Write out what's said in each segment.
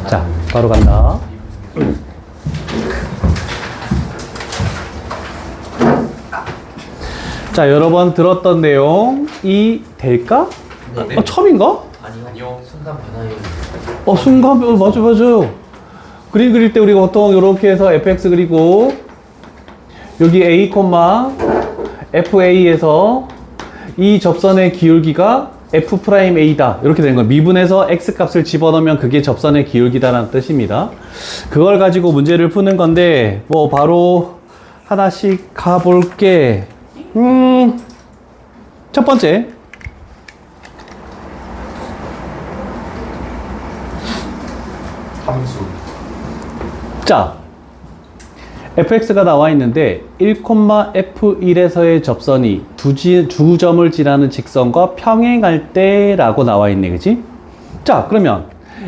자, 바로 간다. 자, 여러 번 들었던 내용이 될까? 네. 처음인가? 아니요. 순간 변화요. 순간, 맞아요. 그림 그릴 때 우리가 보통 이렇게 해서 fx 그리고 여기 a, fa에서 이 접선의 기울기가 f'a다 이렇게 되는 거예요. 미분에서 x 값을 집어넣으면 그게 접선의 기울기다라는 뜻입니다. 그걸 가지고 문제를 푸는 건데 뭐 바로 하나씩 가볼게. 첫 번째 함수. 자, fx가 나와 있는데 1,f1에서의 접선이 두 점을 지나는 직선과 평행할 때 라고 나와 있네, 그치? 자, 그러면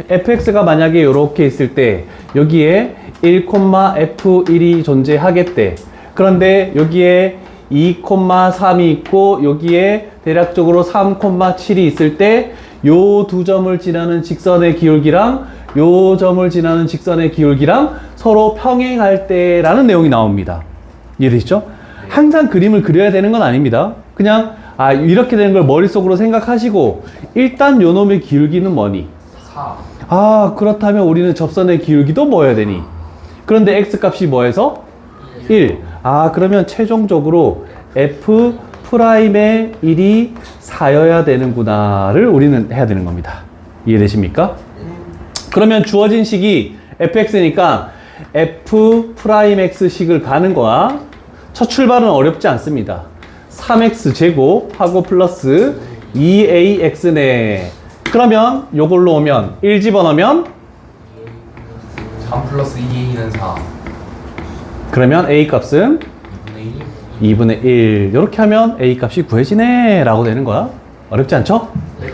fx가 만약에 이렇게 있을 때 여기에 1,f1이 존재하겠대. 그런데 여기에 2,3이 있고 여기에 대략적으로 3,7이 있을 때 요 두 점을 지나는 직선의 기울기랑 요 점을 지나는 직선의 기울기랑 서로 평행할 때라는 내용이 나옵니다. 이해되시죠? 항상 그림을 그려야 되는 건 아닙니다. 그냥 이렇게 되는 걸 머릿속으로 생각하시고 일단 요 놈의 기울기는 뭐니? 4. 그렇다면 우리는 접선의 기울기도 뭐여야 되니? 그런데 x값이 뭐에서? 1. 그러면 최종적으로 f'의 1이 4여야 되는구나를 우리는 해야 되는 겁니다. 이해되십니까? 그러면 주어진 식이 fx니까 f'x식을 가는 거야. 첫 출발은 어렵지 않습니다. 3x 제곱하고 플러스 2ax네. 그러면 요걸로 오면 1 집어넣으면 3 플러스 2a는 4. 그러면 a 값은 2분의 1. 2분의 1. 이렇게 하면 a 값이 구해지네 라고 되는 거야. 어렵지 않죠? 네.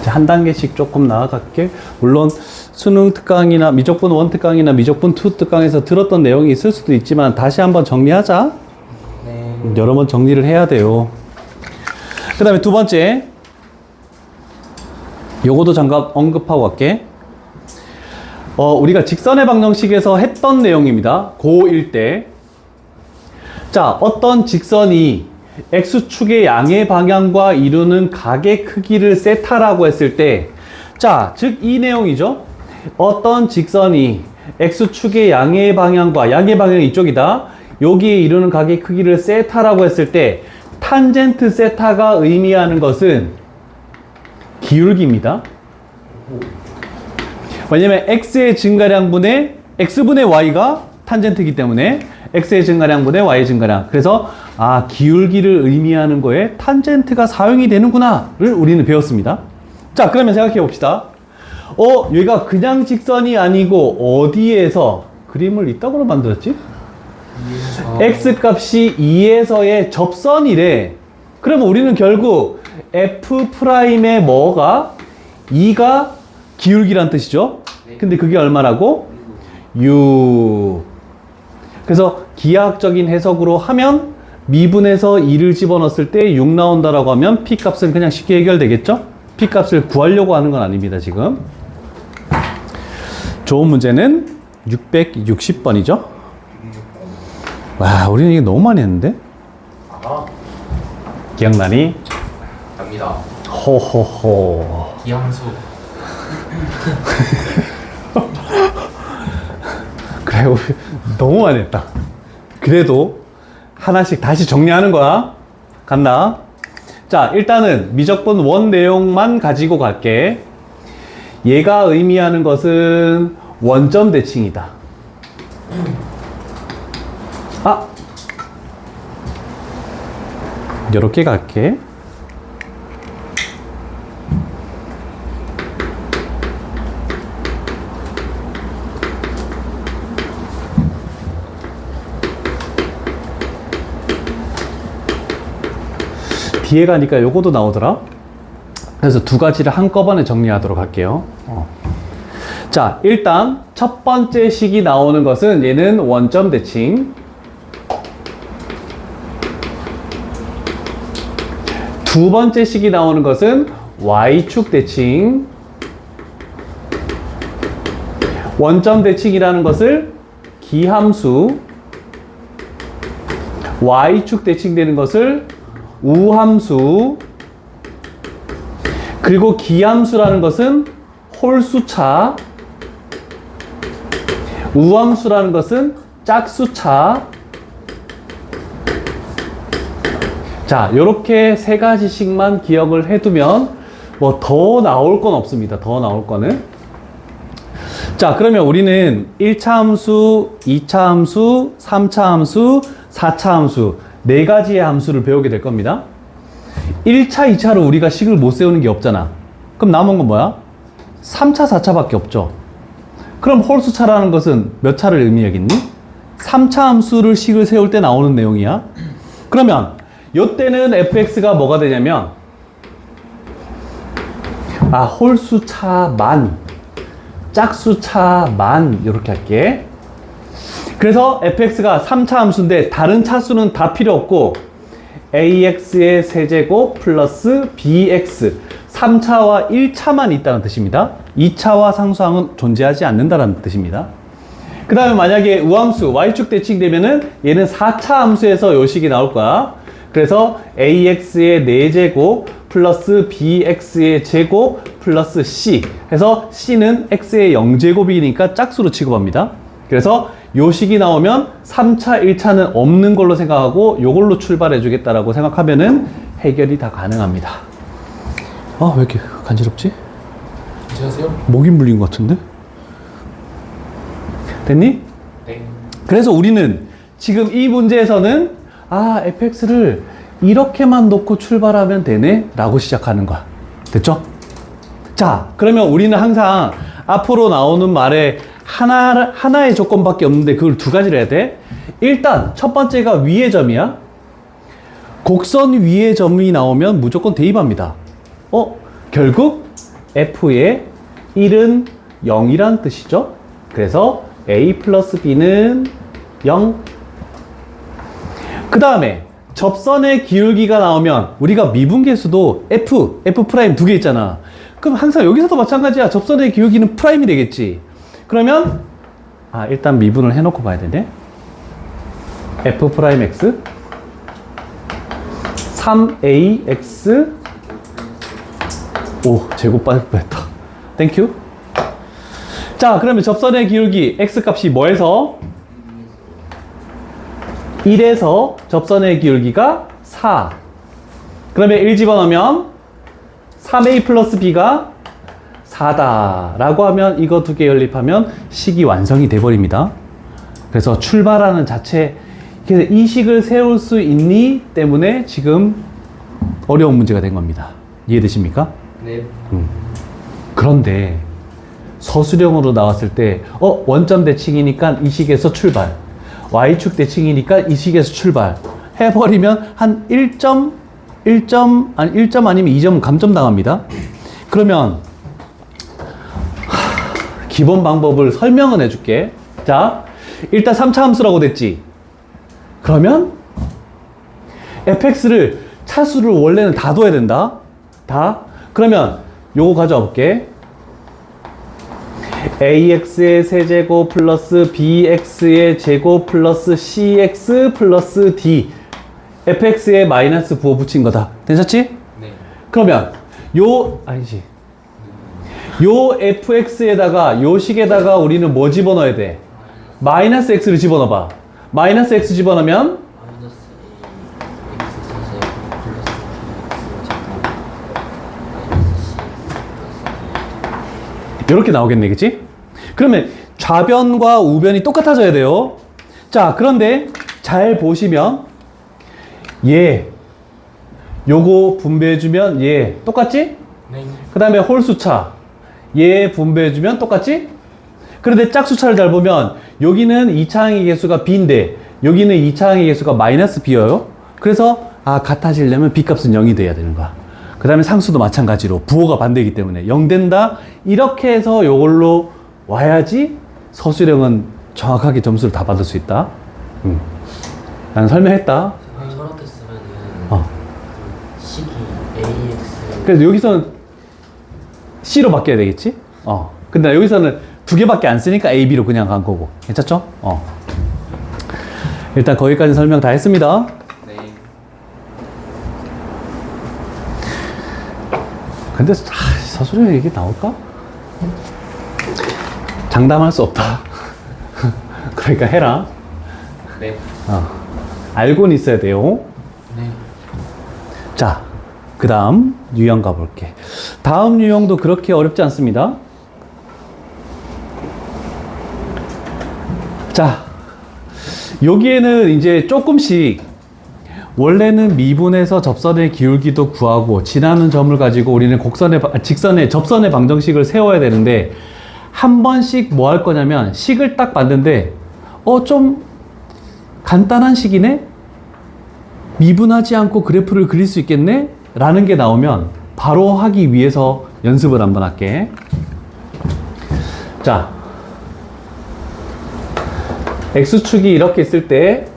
자, 한 단계씩 조금 나아갈게. 물론 수능 특강이나 미적분 1 특강이나 미적분 2 특강에서 들었던 내용이 있을 수도 있지만 다시 한번 정리하자. 네. 여러 번 정리를 해야 돼요. 그 다음에 두 번째, 요거도 잠깐 언급하고 갈게. 우리가 직선의 방정식에서 했던 내용입니다. 고1 때. 자, 어떤 직선이 x축의 양의 방향과 이루는 각의 크기를 세타라고 했을 때, 자, 즉 이 내용이죠. 어떤 직선이 x축의 양의 방향이 이쪽이다. 여기에 이루는 각의 크기를 세타라고 했을 때 탄젠트 세타가 의미하는 것은 기울기입니다. 왜냐면 x의 증가량분의 x분의 y가 탄젠트이기 때문에 x의 증가량분의 y의 증가량. 그래서 기울기를 의미하는 거에 탄젠트가 사용이 되는구나를 우리는 배웠습니다. 자, 그러면 생각해 봅시다. 얘가 그냥 직선이 아니고 어디에서 그림을 이따구로 만들었지? x 값이 2에서의 접선이래. 그러면 우리는 결국 f'의 뭐가? 2가 기울기란 뜻이죠. 근데 그게 얼마라고? 6. 그래서 기하학적인 해석으로 하면 미분에서 2를 집어넣었을 때 6 나온다라고 하면 p 값은 그냥 쉽게 해결되겠죠? p 값을 구하려고 하는 건 아닙니다, 지금. 좋은 문제는 660번이죠. 와, 우리는 이게 너무 많이 했는데? 기억나니? 갑니다. 호호호. 기함수. 그래, 우리 너무 많이 했다. 그래도 하나씩 다시 정리하는 거야. 간다. 자, 일단은 미적분 1 내용만 가지고 갈게. 얘가 의미하는 것은 원점 대칭이다. 이렇게 갈게. 뒤에 가니까 요거도 나오더라. 그래서 두 가지를 한꺼번에 정리하도록 할게요. 자, 일단 첫 번째 식이 나오는 것은 얘는 원점 대칭. 두 번째 식이 나오는 것은 y축 대칭. 원점 대칭이라는 것을 기함수, y축 대칭되는 것을 우함수, 그리고 기함수라는 것은 홀수차, 우함수라는 것은 짝수차. 자, 요렇게 세 가지씩만 기억을 해두면 뭐 더 나올 건 없습니다. 더 나올 거는. 자, 그러면 우리는 1차 함수, 2차 함수, 3차 함수, 4차 함수 네 가지의 함수를 배우게 될 겁니다. 1차, 2차로 우리가 식을 못 세우는 게 없잖아. 그럼 남은 건 뭐야? 3차, 4차밖에 없죠. 그럼 홀수차라는 것은 몇 차를 의미하겠니? 3차 함수를 식을 세울 때 나오는 내용이야. 그러면 요때는 fx가 뭐가 되냐면 홀수차만, 짝수차만 이렇게 할게. 그래서 fx가 3차 함수인데 다른 차수는 다 필요 없고 ax의 세제곱 플러스 bx 3차와 1차만 있다는 뜻입니다. 2차와 상수항은 존재하지 않는다는 뜻입니다. 그 다음에 만약에 우함수 y축 대칭되면은 얘는 4차 함수에서 요식이 나올 거야. 그래서 ax의 4제곱 플러스 bx의 제곱 플러스 c 해서 c는 x의 0제곱이니까 짝수로 취급합니다. 그래서 요식이 나오면 3차, 1차는 없는 걸로 생각하고 요걸로 출발해 주겠다라고 생각하면은 해결이 다 가능합니다. 왜 이렇게 간지럽지? 괜찮으세요? 목이 물린 것 같은데? 됐니? 네. 그래서 우리는 지금 이 문제에서는 fx를 이렇게만 놓고 출발하면 되네 라고 시작하는 거야. 됐죠? 자, 그러면 우리는 항상 앞으로 나오는 말에 하나의 조건밖에 없는데 그걸 두 가지를 해야 돼. 일단 첫 번째가 위의 점이야. 곡선 위의 점이 나오면 무조건 대입합니다. 결국 f의 1은 0이란 뜻이죠. 그래서 a 플러스 b는 0. 그 다음에 접선의 기울기가 나오면 우리가 미분계수도 f 프라임 두 개 있잖아. 그럼 항상 여기서도 마찬가지야. 접선의 기울기는 프라임이 되겠지. 그러면 일단 미분을 해놓고 봐야 되네. f 프라임 x 3ax 제곱 빠질 뻔했다. 땡큐. 자, 그러면 접선의 기울기 x 값이 뭐에서? 1에서 접선의 기울기가 4. 그러면 1 집어넣으면 3a 플러스 b가 4다 라고 하면 이거 두 개 연립하면 식이 완성이 돼 버립니다. 그래서 출발하는 자체, 그래서 이 식을 세울 수 있니? 때문에 지금 어려운 문제가 된 겁니다. 이해되십니까? 네. 그런데 서술형으로 나왔을 때 원점 대칭이니까 이 식에서 출발, y축 대칭이니까 이 식에서 출발 해버리면 한 1점 아니면 2점 감점 당합니다. 그러면 기본 방법을 설명은 해줄게. 자, 일단 3차 함수라고 됐지. 그러면 fx를 차수를 원래는 다 둬야 된다. 다. 그러면 요거 가져와 볼게. ax의 세제곱 플러스 bx의 제곱 플러스 cx 플러스 d fx에 마이너스 부호 붙인 거다. 괜찮지? 네. 그러면 요 fx에다가 요 식에다가 우리는 뭐 집어넣어야 돼? 마이너스 x를 집어넣어봐. 마이너스 x 집어넣으면 마이너스 a x 세제곱 플러스 bx 제곱 마이너스 c 플러스 이렇게 나오겠네, 그치? 그러면 좌변과 우변이 똑같아져야 돼요. 자, 그런데 잘 보시면 요거 분배해주면 똑같지? 네. 그 다음에 홀수차 분배해주면 똑같지? 그런데 짝수차를 잘 보면 여기는 2차항의 개수가 b인데 여기는 2차항의 개수가 마이너스 b여요. 그래서 같아지려면 b값은 0이 돼야 되는 거야. 그 다음에 상수도 마찬가지로 부호가 반대이기 때문에 0 된다. 이렇게 해서 요걸로 와야지 서술형은 정확하게 점수를 다 받을 수 있다. 난 설명했다. 저렇게 쓰면은 어. 식이 ax 그래서 여기서는 C로 바뀌어야 되겠지? 근데 여기서는 두 개밖에 안 쓰니까 A, B로 그냥 간 거고. 괜찮죠? 일단 거기까지 설명 다 했습니다. 네. 근데 서술에 이게 나올까? 장담할 수 없다. 그러니까 해라. 네. 알고는 있어야 돼요. 네. 자, 그 다음 유형 가볼게. 다음 유형도 그렇게 어렵지 않습니다. 자, 여기에는 이제 조금씩 원래는 미분에서 접선의 기울기도 구하고 지나는 점을 가지고 우리는 접선의 방정식을 세워야 되는데 한 번씩 뭐 할 거냐면 식을 딱 봤는데 좀 간단한 식이네? 미분하지 않고 그래프를 그릴 수 있겠네? 라는 게 나오면 바로 하기 위해서 연습을 한번 할게. 자, X축이 이렇게 있을 때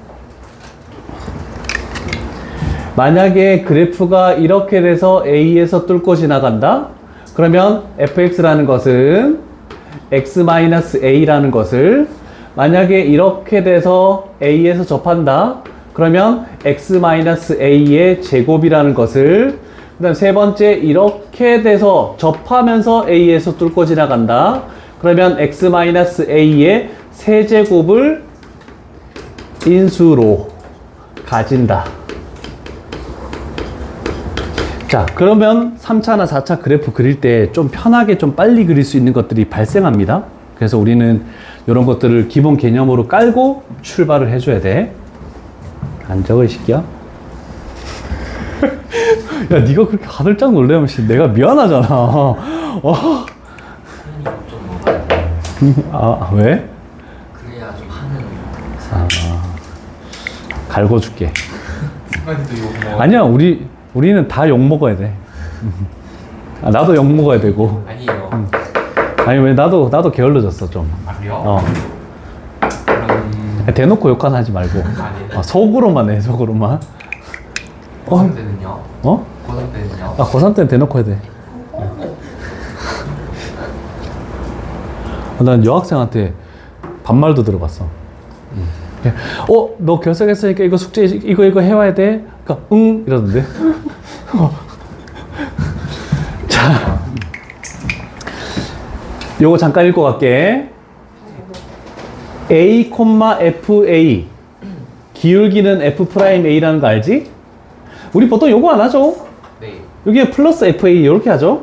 만약에 그래프가 이렇게 돼서 A에서 뚫고 지나간다? 그러면 fx라는 것은 x-a라는 것을 만약에 이렇게 돼서 A에서 접한다? 그러면 x-a의 제곱이라는 것을 그 다음 세 번째 이렇게 돼서 접하면서 A에서 뚫고 지나간다? 그러면 x-a의 세제곱을 인수로 가진다. 자, 그러면 3차나 4차 그래프 그릴 때 좀 편하게 좀 빨리 그릴 수 있는 것들이 발생합니다. 그래서 우리는 이런 것들을 기본 개념으로 깔고 출발을 해줘야 돼. 안 적어, 이 새끼야? 야, 네가 그렇게 가들짝 놀래면 내가 미안하잖아. 표현이 좀 먹어야 돼. 왜? 그래야 좀 하는 갈궈줄게. 순간에도 욕 먹어. 아니야, 우리는 다 욕 먹어야 돼. 나도 욕 먹어야 되고. 아니에요. 아니, 왜 나도 게을러졌어, 좀. 아, 그래요? 그럼 대놓고 욕하는 하지 말고. 아니에요. 속으로만 해, 속으로만. 고3 때는요? 고3 고3 때는요? 고3 때는 대놓고 해야 돼. 난 여학생한테 반말도 들어봤어. 너 결석했으니까 이거 숙제, 이거 해와야 돼? 그러니까, 응? 이러던데. 자. 요거 잠깐 읽고 갈게. A, FA. 기울기는 F'A라는 거 알지? 우리 보통 요거 안 하죠? 네. 여기에 플러스 FA 이렇게 하죠?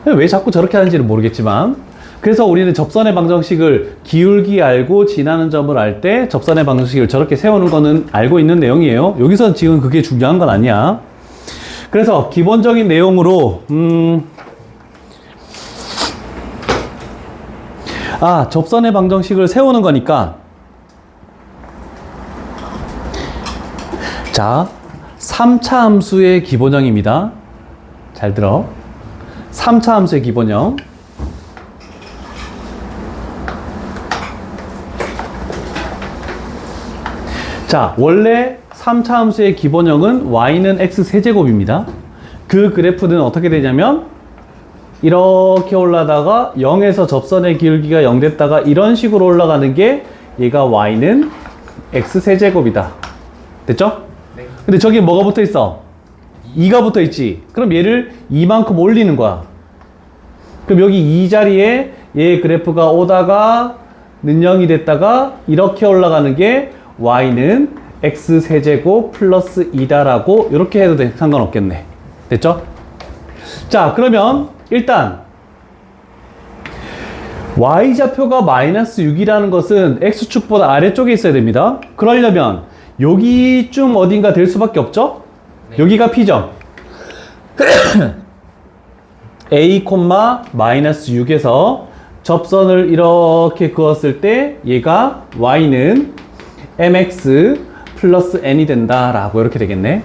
왜 자꾸 저렇게 하는지는 모르겠지만. 그래서 우리는 접선의 방정식을 기울기 알고 지나는 점을 알 때 접선의 방정식을 저렇게 세우는 거는 알고 있는 내용이에요. 여기서 지금 그게 중요한 건 아니야. 그래서 기본적인 내용으로 접선의 방정식을 세우는 거니까 자, 3차 함수의 기본형입니다. 잘 들어. 3차 함수의 기본형. 자, 원래 3차 함수의 기본형은 y는 x 세제곱입니다. 그 그래프는 어떻게 되냐면 이렇게 올라다가 0에서 접선의 기울기가 0 됐다가 이런 식으로 올라가는 게 얘가 y는 x 세제곱이다. 됐죠? 네. 근데 저기 뭐가 붙어 있어? 2가 붙어 있지. 그럼 얘를 2만큼 올리는 거야. 그럼 여기 이 자리에 얘 그래프가 오다가 는 0이 됐다가 이렇게 올라가는 게 y는 x 세제곱 플러스 2다라고 이렇게 해도 상관없겠네. 됐죠? 자, 그러면 일단 y좌표가 마이너스 6이라는 것은 x축보다 아래쪽에 있어야 됩니다. 그러려면 여기쯤 어딘가 될 수밖에 없죠? 네. 여기가 P점. a, 마이너스 6에서 접선을 이렇게 그었을 때 얘가 y는 mx 플러스 n이 된다라고 이렇게 되겠네.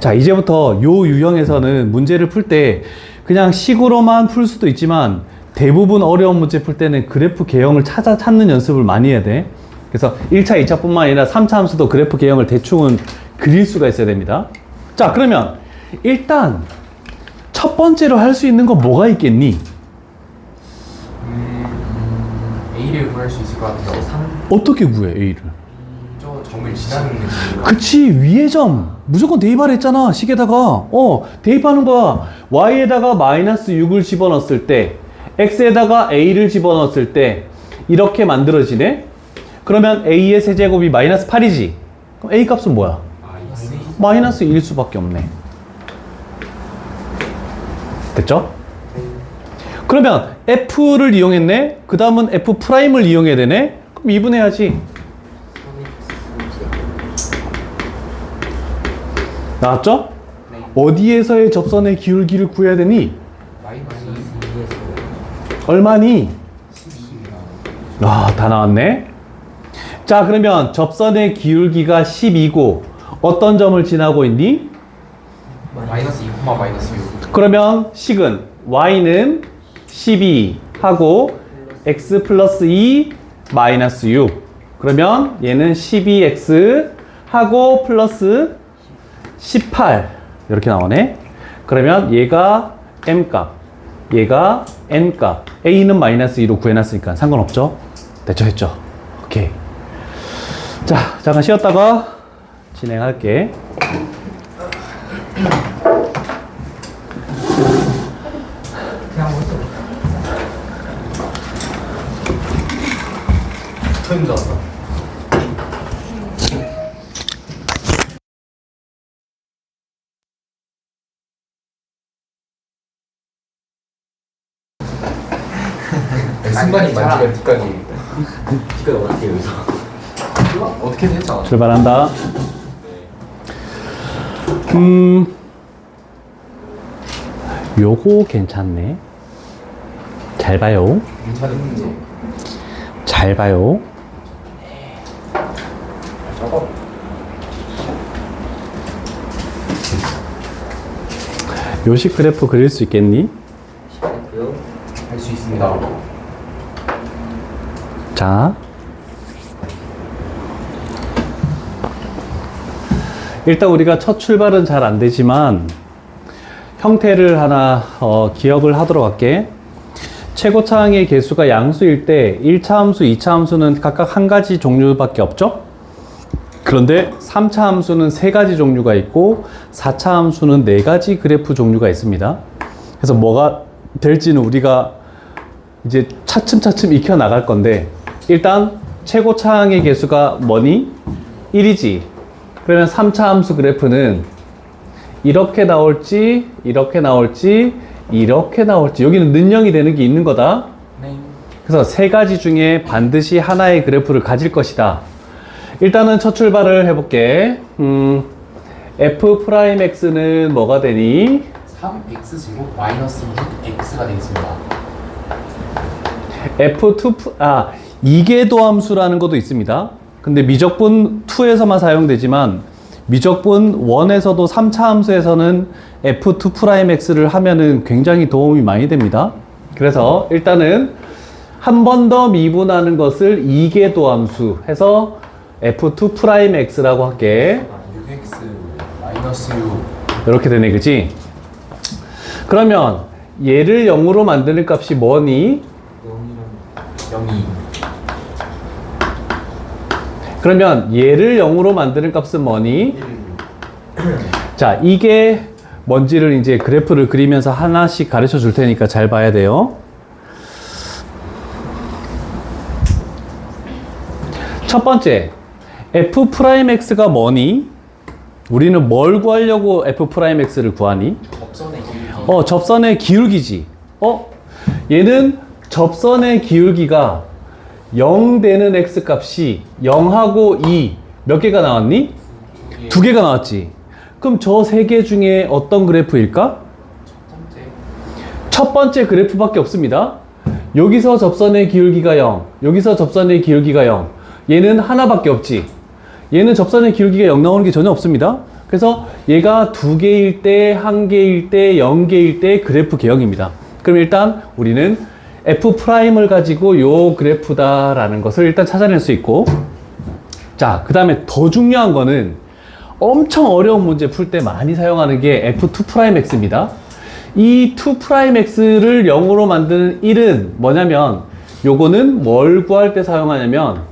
자, 이제부터 요 유형에서는 문제를 풀 때 그냥 식으로만 풀 수도 있지만 대부분 어려운 문제 풀 때는 그래프 개형을 찾는 연습을 많이 해야 돼. 그래서 1차, 2차 뿐만 아니라 3차 함수도 그래프 개형을 대충은 그릴 수가 있어야 됩니다. 자, 그러면 일단 첫 번째로 할 수 있는 건 뭐가 있겠니? A를 구할 수 있을 것 같아요. 어떻게 구해 A를? 저 점을 지나는 느낌인가? 그치, 위의 점 무조건 대입하라 했잖아. 식에다가 대입하는 거야. y에다가 마이너스 6을 집어넣었을 때, x에다가 a를 집어넣었을 때 이렇게 만들어지네. 그러면 a의 세제곱이 마이너스 8이지. 그럼 a 값은 뭐야? 마이너스 1일 수밖에 없네. 됐죠? 그러면 f를 이용했네. 그 다음은 f'을 이용해야 되네. 그럼 2분해야지. 나왔죠? 네. 어디에서의 접선의 기울기를 구해야 되니? 마이너스 얼마니? 12입니다. 아, 다 나왔네. 자, 그러면 접선의 기울기가 10이고 어떤 점을 지나고 있니? 마이너스 2, 마이너스 6. 그러면 식은 y는 12 하고 x 플러스 2 마이너스 6. 그러면 얘는 12x 하고 플러스 18 이렇게 나오네. 그러면 얘가 m값, 얘가 n값, a는 마이너스 2로 구해놨으니까 상관없죠? 됐죠? 했죠? 오케이. 자, 잠깐 쉬었다가 진행할게. 그냥 뭐 터인 줄 알았다. 순간이 만지면 뒤까지. 이거 어떻게 여기서? 어떻게 됐죠? 출발한다. 요거 괜찮네. 잘 봐요. 괜찮은 문제. 잘 봐요. 저거 요식 그래프 그릴 수 있겠니? 시작했고요. 할 수 있습니다. 자, 일단 우리가 첫 출발은 잘 안 되지만 형태를 하나 기억을 하도록 할게. 최고차항의 개수가 양수일 때 1차 함수, 2차 함수는 각각 한 가지 종류밖에 없죠? 그런데 3차 함수는 세 가지 종류가 있고 4차 함수는 네 가지 그래프 종류가 있습니다. 그래서 뭐가 될지는 우리가 이제 차츰차츰 익혀 나갈 건데, 일단 최고차항의 개수가 뭐니? 1이지. 그러면 3차 함수 그래프는 이렇게 나올지, 이렇게 나올지, 이렇게 나올지, 여기는 는영이 되는 게 있는 거다. 네. 그래서 세 가지 중에 반드시 하나의 그래프를 가질 것이다. 일단은 첫 출발을 해볼게. f'x는 뭐가 되니? 3x 제곱 마이너스 6x가 되겠습니다. 이계도함수라는 것도 있습니다. 근데 미적분 2에서만 사용되지만 미적분 1에서도 3차 함수에서는 f2'x를 하면은 굉장히 도움이 많이 됩니다. 그래서 일단은 한 번 더 미분하는 것을 이계도함수 해서 f2'x라고 할게. 6x 마이너스 6. 이렇게 되네, 그치? 그러면 얘를 0으로 만드는 값이 뭐니? 0이. 그러면 얘를 0으로 만드는 값은 뭐니? 자, 이게 뭔지를 이제 그래프를 그리면서 하나씩 가르쳐 줄 테니까 잘 봐야 돼요. 첫 번째, f'x가 뭐니? 우리는 뭘 구하려고 f'x를 구하니? 접선의 길이. 접선의 기울기지. 얘는 접선의 기울기가 0 되는 x 값이 0하고 2 몇 개가 나왔니? 두 개가 나왔지. 그럼 저 세 개 중에 어떤 그래프일까? 첫 번째 그래프밖에 없습니다. 여기서 접선의 기울기가 0, 여기서 접선의 기울기가 0. 얘는 하나밖에 없지. 얘는 접선의 기울기가 0 나오는 게 전혀 없습니다. 그래서 얘가 두 개일 때, 한 개일 때, 0개일 때 그래프 개형입니다. 그럼 일단 우리는 f'을 가지고 요 그래프다라는 것을 일단 찾아낼 수 있고, 자, 그 다음에 더 중요한 거는 엄청 어려운 문제 풀 때 많이 사용하는 게 f2'x입니다. 이 2'x를 0으로 만드는 1은 뭐냐면 요거는 뭘 구할 때 사용하냐면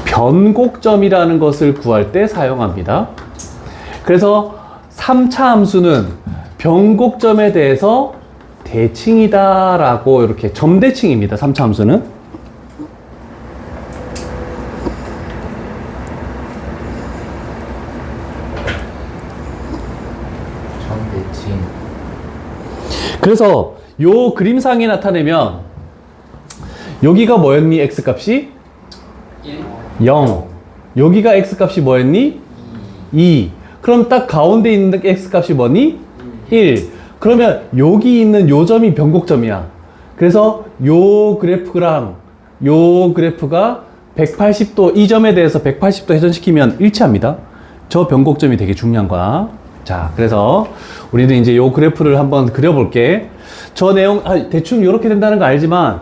변곡점이라는 것을 구할 때 사용합니다. 그래서 3차 함수는 변곡점에 대해서 대칭이다 라고 이렇게 점대칭입니다. 3차 함수는. 전대칭. 그래서 요 그림상에 나타내면 여기가 뭐였니? x값이 0. 여기가 x값이 뭐였니? 2. 그럼 딱 가운데 있는 x값이 뭐니? 1. 그러면 여기 있는 요 점이 변곡점이야. 그래서 요 그래프랑 요 그래프가 180도, 이 점에 대해서 180도 회전시키면 일치합니다. 저 변곡점이 되게 중요한 거야. 자, 그래서 우리는 이제 요 그래프를 한번 그려볼게. 저 내용, 대충 이렇게 된다는 거 알지만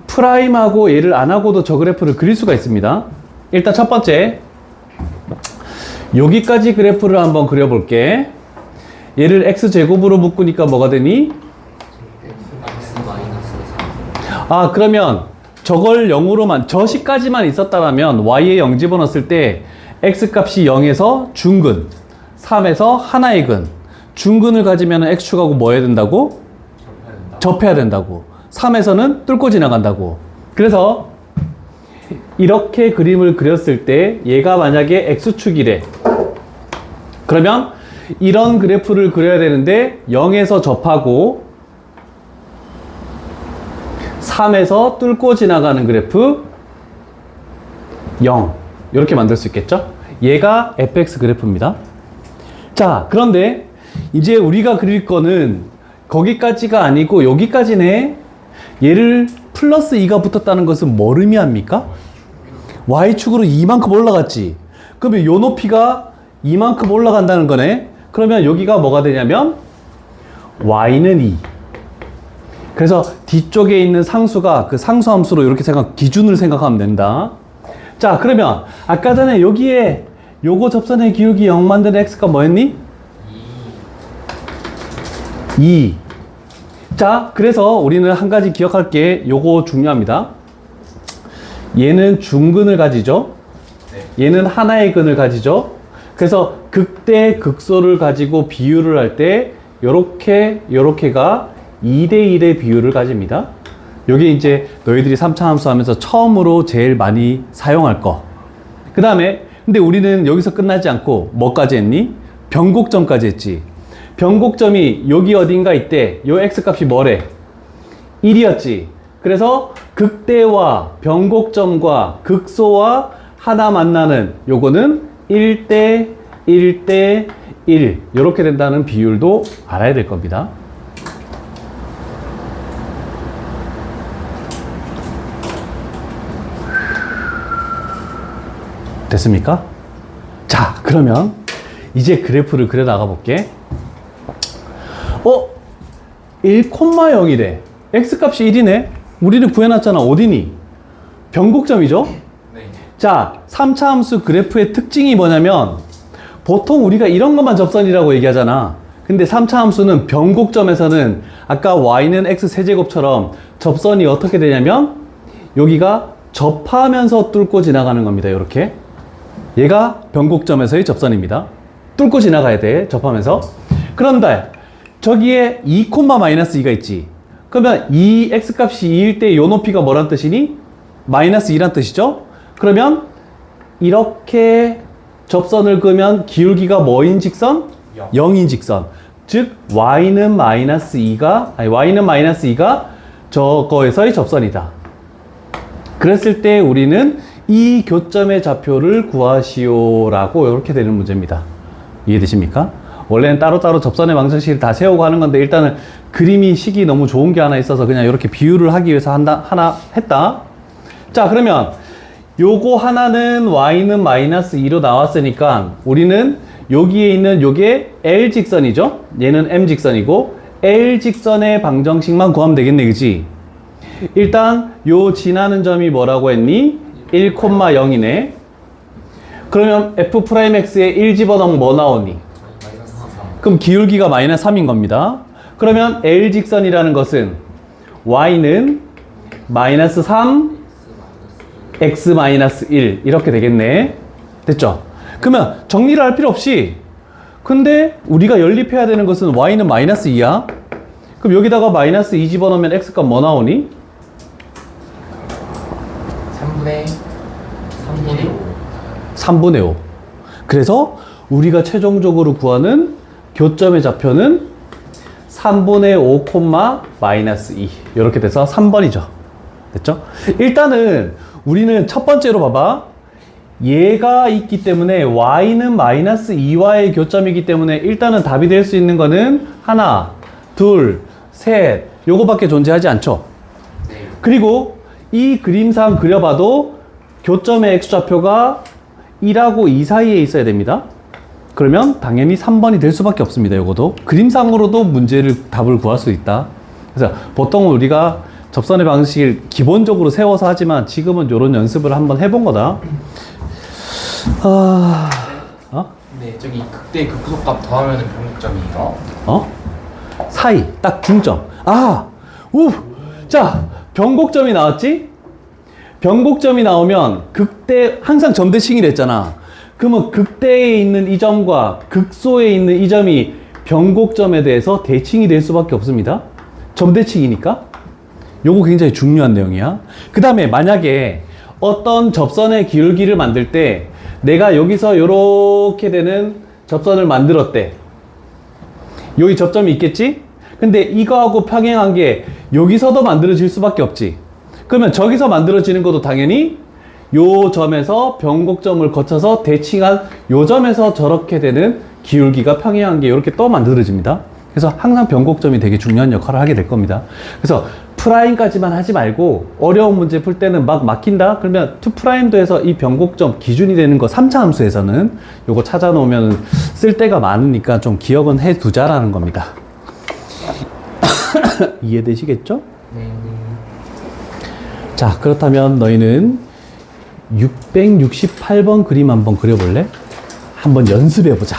프라임하고 얘를 안 하고도 저 그래프를 그릴 수가 있습니다. 일단 첫 번째, 여기까지 그래프를 한번 그려볼게. 얘를 x제곱으로 묶으니까 뭐가 되니? 그러면 저걸 0으로만, 저 식까지만 있었다면 y에 0 집어넣었을 때 x값이 0에서 중근, 3에서 하나의 근, 중근을 가지면 x축하고 뭐 해야 된다고? 접해야 된다고. 3에서는 뚫고 지나간다고. 그래서 이렇게 그림을 그렸을 때 얘가 만약에 x축이래. 그러면 이런 그래프를 그려야 되는데 0에서 접하고 3에서 뚫고 지나가는 그래프 0 이렇게 만들 수 있겠죠? 얘가 fx 그래프입니다. 자, 그런데 이제 우리가 그릴 거는 거기까지가 아니고 여기까지네. 얘를 플러스 2가 붙었다는 것은 뭘 의미합니까? y축으로 이만큼 올라갔지. 그러면 요 높이가 이만큼 올라간다는 거네. 그러면 여기가 뭐가 되냐면 y는 2. 그래서 뒤쪽에 있는 상수가 그 상수함수로 이렇게 기준을 생각하면 된다. 자, 그러면 아까 전에 여기에 요거 접선의 기울기 0 만드는 x가 뭐였니? 2. 자, 그래서 우리는 한 가지 기억할 게 요거 중요합니다. 얘는 중근을 가지죠. 얘는 하나의 근을 가지죠. 그래서 극대 극소를 가지고 비율을 할 때 요렇게가 2대1의 비율을 가집니다. 요게 이제 너희들이 3차 함수 하면서 처음으로 제일 많이 사용할 거. 그 다음에 근데 우리는 여기서 끝나지 않고 뭐까지 했니? 변곡점까지 했지. 변곡점이 여기 어딘가 있대. 요 x값이 뭐래? 1이었지. 그래서 극대와 변곡점과 극소와 하나 만나는 요거는 1대 1대 1 이렇게 된다는 비율도 알아야 될 겁니다. 됐습니까? 자, 그러면 이제 그래프를 그려 나가 볼게. 1,0이래. x값이 1이네. 우리는 구해놨잖아. 어디니? 변곡점이죠? 네. 자, 3차 함수 그래프의 특징이 뭐냐면 보통 우리가 이런 것만 접선이라고 얘기하잖아. 근데 3차 함수는 변곡점에서는 아까 y는 x 세제곱처럼 접선이 어떻게 되냐면 여기가 접하면서 뚫고 지나가는 겁니다. 이렇게. 얘가 변곡점에서의 접선입니다. 뚫고 지나가야 돼. 접하면서. 그런데 저기에 2,-2가 있지. 그러면 이 x값이 2일 때 요 높이가 뭐란 뜻이니? 마이너스 2란 뜻이죠? 그러면 이렇게 접선을 그으면 기울기가 뭐인 직선? 0인 직선. 즉 y는 마이너스 2가 저거에서의 접선이다. 그랬을 때 우리는 이 교점의 좌표를 구하시오라고 이렇게 되는 문제입니다. 이해되십니까? 원래는 따로따로 접선의 방정식을 다 세우고 하는 건데 일단은 그림이 식이 너무 좋은 게 하나 있어서 그냥 이렇게 비율을 하기 위해서 하나 했다. 자, 그러면 요거 하나는 y는 마이너스 2로 나왔으니까 우리는 여기에 있는 요게 L 직선이죠. 얘는 M 직선이고 L 직선의 방정식만 구하면 되겠네, 그치? 일단 요 지나는 점이 뭐라고 했니? 1,0이네. 그러면 f'x에 1 집어넣으면 뭐 나오니? 그럼 기울기가 마이너스 3인 겁니다. 그러면 L직선이라는 것은 y는 마이너스 3, x 마이너스 1 이렇게 되겠네. 됐죠? 그러면 정리를 할 필요 없이, 근데 우리가 연립해야 되는 것은 y는 마이너스 2야. 그럼 여기다가 마이너스 2 집어넣으면 x값 뭐 나오니? 3분의 5. 3분의 5. 그래서 우리가 최종적으로 구하는 교점의 좌표는 3분의 5, 마이너스 2 이렇게 돼서 3번이죠. 됐죠? 일단은 우리는 첫 번째로 봐봐. 얘가 있기 때문에 y는 마이너스 2와의 교점이기 때문에 일단은 답이 될 수 있는 거는 하나, 둘, 셋 요거밖에 존재하지 않죠. 네. 그리고 이 그림상 그려봐도 교점의 x좌표가 1하고 2 사이에 있어야 됩니다. 그러면 당연히 3번이 될 수밖에 없습니다. 요거도 그림상으로도 문제를 답을 구할 수 있다. 그래서 보통 우리가 접선의 방식을 기본적으로 세워서 하지만 지금은 요런 연습을 한번 해본 거다. 네, 저기 극대 극소값 더하면 변곡점이에요. 사이 딱 중점. 자, 변곡점이 나왔지? 변곡점이 나오면 극대 항상 점대칭이 됐잖아. 그러면 극대에 있는 이 점과 극소에 있는 이 점이 변곡점에 대해서 대칭이 될 수밖에 없습니다. 점대칭이니까. 요거 굉장히 중요한 내용이야. 그 다음에 만약에 어떤 접선의 기울기를 만들 때 내가 여기서 요렇게 되는 접선을 만들었대. 여기 접점이 있겠지? 근데 이거하고 평행한 게 여기서도 만들어질 수밖에 없지. 그러면 저기서 만들어지는 것도 당연히 요 점에서 변곡점을 거쳐서 대칭한 요 점에서 저렇게 되는 기울기가 평행한 게 이렇게 또 만들어집니다. 그래서 항상 변곡점이 되게 중요한 역할을 하게 될 겁니다. 그래서 프라임까지만 하지 말고 어려운 문제 풀 때는 막 막힌다? 그러면 2'도 해서 이 변곡점 기준이 되는 거 3차 함수에서는 요거 찾아놓으면 쓸 데가 많으니까 좀 기억은 해 두자라는 겁니다. 이해되시겠죠? 네. 자, 그렇다면 너희는 668번 그림 한번 그려볼래? 한번 연습해보자.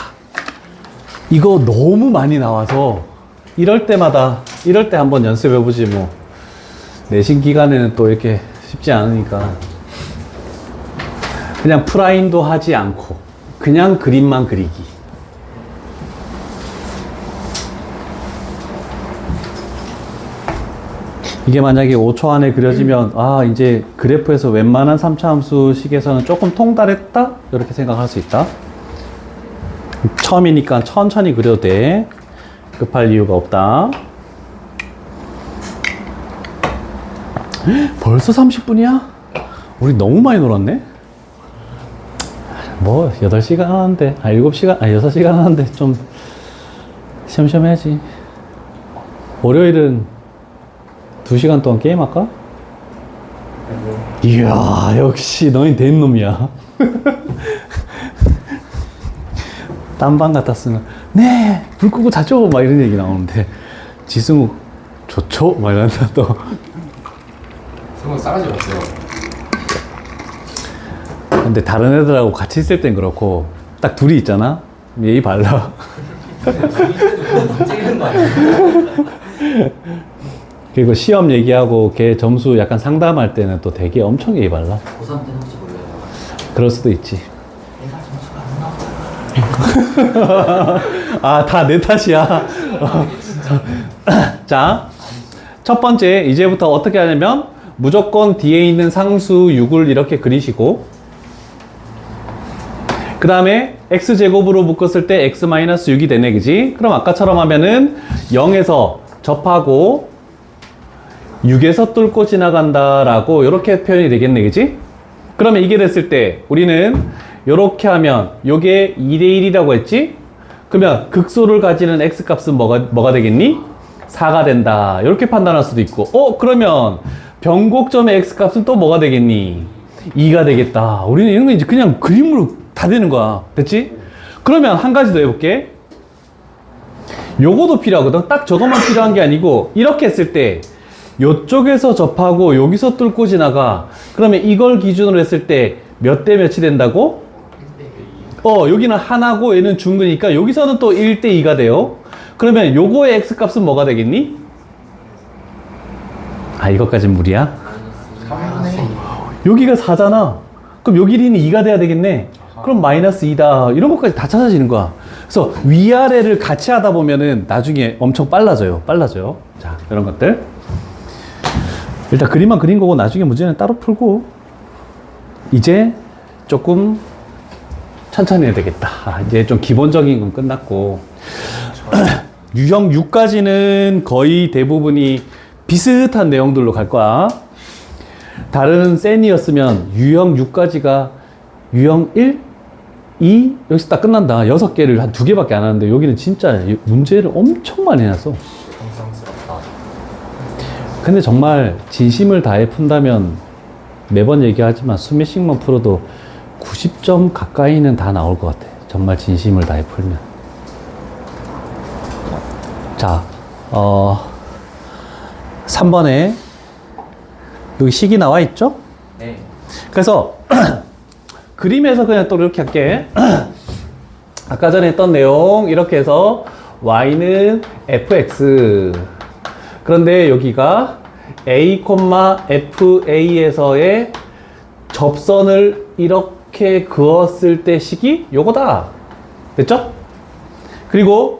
이거 너무 많이 나와서 이럴 때 한번 연습해보지 뭐. 내신 기간에는 또 이렇게 쉽지 않으니까. 그냥 프라임도 하지 않고 그냥 그림만 그리기. 이게 만약에 5초 안에 그려지면 이제 그래프에서 웬만한 3차 함수 식에서는 조금 통달했다? 이렇게 생각할 수 있다. 처음이니까 천천히 그려도 돼. 급할 이유가 없다. 벌써 30분이야? 우리 너무 많이 놀았네? 뭐 8시간 하는데 7시간 6시간 하는데 좀 시험시험 해야지. 월요일은 2시간 동안 게임할까? 이야, 역시 너희 된 놈이야. 딴방 같았으면 네, 불 끄고 자죠 막 이런 얘기 나오는데 지승우 좋죠? 막 이런다 또. 성우 싸가지 없어요. 근데 다른 애들하고 같이 있을 땐 그렇고 딱 둘이 있잖아? 예의 발라. 찍는 거 아니야? 그리고 시험 얘기하고 걔 점수 약간 상담할 때는 또 되게 엄청 예의 발라. 고3 때는 혹시 몰라요? 그럴 수도 있지. 내가 점수가 안 나왔잖아. 다 내 탓이야. 자, 첫 번째 이제부터 어떻게 하냐면 무조건 뒤에 있는 상수 6을 이렇게 그리시고 그 다음에 x제곱으로 묶었을 때 x-6이 되네, 그지? 그럼 아까처럼 하면은 0에서 접하고 6에서 뚫고 지나간다라고 이렇게 표현이 되겠네, 그지? 그러면 이게 됐을 때 우리는 이렇게 하면 요게 2대1이라고 했지? 그러면 극소를 가지는 x값은 뭐가 되겠니? 4가 된다. 이렇게 판단할 수도 있고 그러면 변곡점의 x값은 또 뭐가 되겠니? 2가 되겠다. 우리는 이런 거 이제 그냥 그림으로 다 되는 거야. 됐지? 그러면 한 가지 더 해볼게. 요거도 필요하거든. 딱 저것만 필요한 게 아니고 이렇게 했을 때 요쪽에서 접하고 여기서 뚫고 지나가. 그러면 이걸 기준으로 했을 때 몇 대 몇이 된다고? 여기는 하나고 얘는 준 거니까 여기서는 또 1대 2가 돼요. 그러면 요거의 x 값은 뭐가 되겠니? 아, 이것까진 무리야? 3분의 2. 여기가 4잖아. 그럼 요 길이는 2가 돼야 되겠네. 그럼 마이너스 2다. 이런 것까지 다 찾아지는 거야. 그래서 위아래를 같이 하다 보면은 나중에 엄청 빨라져요. 자, 이런 것들. 일단 그림만 그린 거고 나중에 문제는 따로 풀고 이제 조금 천천히 해야 되겠다. 이제 좀 기본적인 건 끝났고 유형 6까지는 거의 대부분이 비슷한 내용들로 갈 거야. 다른 센이었으면 유형 6까지가 유형 1, 2 여기서 딱 끝난다. 6개를 한 2개밖에 안 하는데 여기는 진짜 문제를 엄청 많이 해놨어. 정성스럽다. 근데 정말 진심을 다해 푼다면 매번 얘기하지만 수몇 식만 풀어도 90점 가까이는 다 나올 것 같아. 정말 진심을 다해 풀면. 자, 3번에 여기 식이 나와 있죠? 네. 그래서 그림에서 그냥 또 이렇게 할게. 아까 전에 했던 내용 이렇게 해서 y는 fx 그런데 여기가 a, fa에서의 접선을 이렇게 그었을 때 식이 요거다. 됐죠? 그리고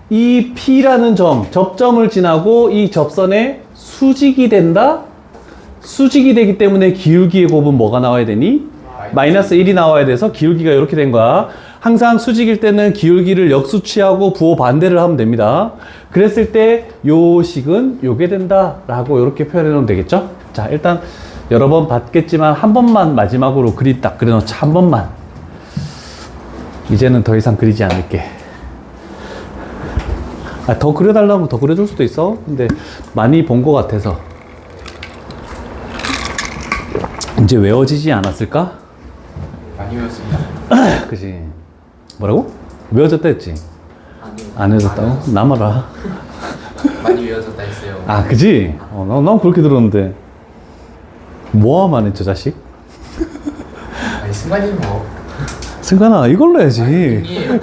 이 P라는 점, 접점을 지나고 이 접선에 수직이 된다? 수직이 되기 때문에 기울기의 곱은 뭐가 나와야 되니? 마이너스 1이 나와야 돼서 기울기가 이렇게 된 거야. 항상 수직일 때는 기울기를 역수치하고 부호 반대를 하면 됩니다. 그랬을 때 요 식은 요게 된다 라고 이렇게 표현해 놓으면 되겠죠? 자, 일단 여러 번 봤겠지만 한 번만 마지막으로 그림 딱 그려놓자. 한 번만. 이제는 더 이상 그리지 않을게. 더 그려달라면 더 그려줄 수도 있어. 근데 많이 본 것 같아서 이제 외워지지 않았을까? 많이 외웠습니다. 그지? 뭐라고? 외워졌다 했지? 안 외워졌다고? 남아라. 많이 외워졌다 했어요. 아, 그지? 난 그렇게 들었는데 뭐하면 했죠, 자식? 아니, 승관이는 뭐. 승관아, 이걸로 해야지. 아니에요.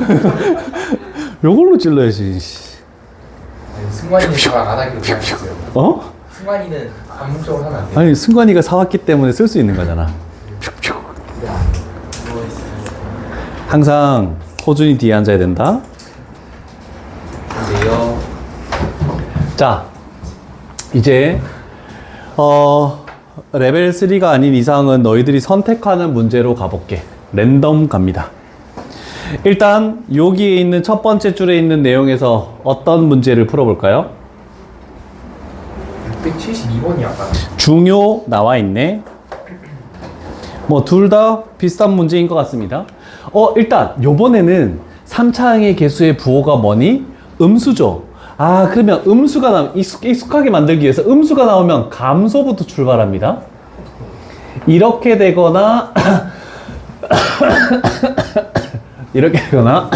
요걸로 찔러야지. 아니, 승관이는 자각 안 하기로 생각했어요. 어? 승관이는 암묵적으로 하면 안 돼요. 아니, 승관이가 사왔기 때문에 쓸 수 있는 거잖아. 항상 호준이 뒤에 앉아야 된다. 근데요. 자, 이제 레벨 3가 아닌 이상은 너희들이 선택하는 문제로 가볼게. 랜덤 갑니다. 일단 여기에 있는 첫 번째 줄에 있는 내용에서 어떤 문제를 풀어볼까요? 672번이 아까. 중요 나와 있네. 뭐 둘 다 비슷한 문제인 것 같습니다. 일단 요번에는 3차항의 개수의 부호가 뭐니? 음수죠. 아, 그러면 음수가 나오면 익숙하게 만들기 위해서 음수가 나오면 감소부터 출발합니다. 이렇게 되거나 이렇게 되거나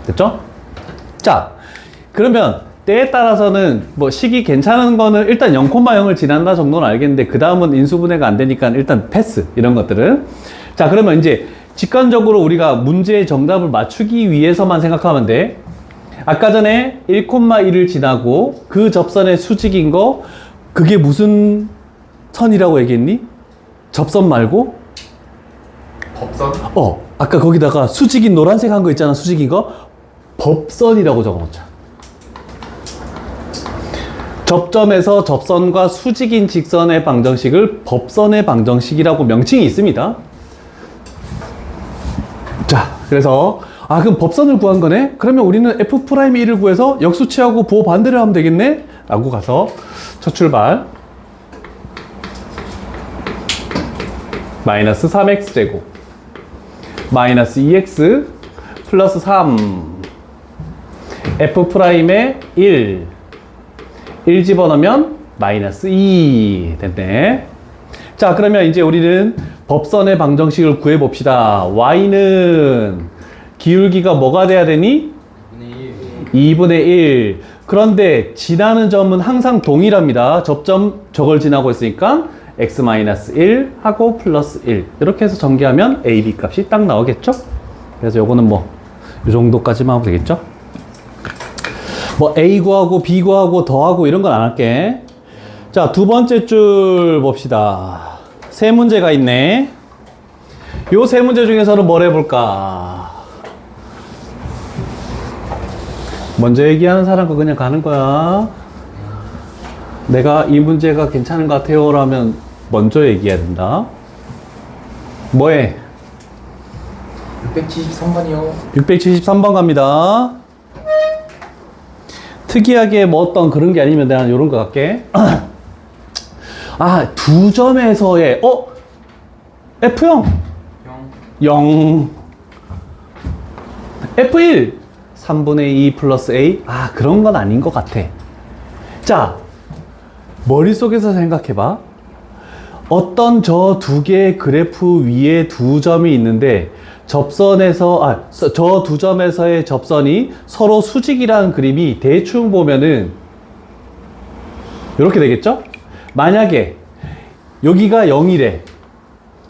됐죠? 자, 그러면 때에 따라서는 뭐 식이 괜찮은 거는 일단 0,0을 지난다 정도는 알겠는데 그 다음은 인수분해가 안 되니까 일단 패스 이런 것들은. 자, 그러면 이제 직관적으로 우리가 문제의 정답을 맞추기 위해서만 생각하면 돼. 아까 전에 1,1을 지나고 그 접선의 수직인 거 그게 무슨 선이라고 얘기했니? 접선 말고? 법선? 아까 거기다가 수직인 노란색 한 거 있잖아. 수직인 거 법선이라고 적어놓자. 접점에서 접선과 수직인 직선의 방정식을 법선의 방정식이라고 명칭이 있습니다. 자, 그래서 그럼 법선을 구한 거네? 그러면 우리는 F'1을 구해서 역수치하고 부호 반대를 하면 되겠네? 라고 가서 첫 출발 마이너스 3x제곱 마이너스 2x 플러스 3 F'의 1 집어넣으면 마이너스 2 됐네. 자, 그러면 이제 우리는 법선의 방정식을 구해봅시다. y는 기울기가 뭐가 돼야 되니? 2분의 1. 그런데 지나는 점은 항상 동일합니다. 접점 저걸 지나고 있으니까 x-1 하고 플러스 1 이렇게 해서 전개하면 a, b 값이 딱 나오겠죠? 그래서 요거는 뭐 이 정도까지만 하면 되겠죠? 뭐 a 구하고 b 구하고 더하고 이런 건 안 할게. 자, 두 번째 줄 봅시다. 세 문제가 있네. 요 세 문제 중에서는 뭘 해볼까? 먼저 얘기하는 사람 거 그냥 가는 거야. 내가 이 문제가 괜찮은 것 같아요 라면 먼저 얘기해야 된다. 뭐해? 673번이요. 673번 갑니다. 특이하게 뭐 어떤 그런 게 아니면 내가 요런 거 갈게. 아, 두 점에서의 F0 0 F1 3분의 2 플러스 A. 아, 그런 건 아닌 것 같아. 자, 머릿속에서 생각해봐. 어떤 저 두 개의 그래프 위에 두 점이 있는데 접선에서 저 두 점에서의 접선이 서로 수직이라는 그림이 대충 보면은 이렇게 되겠죠? 만약에 여기가 0이래.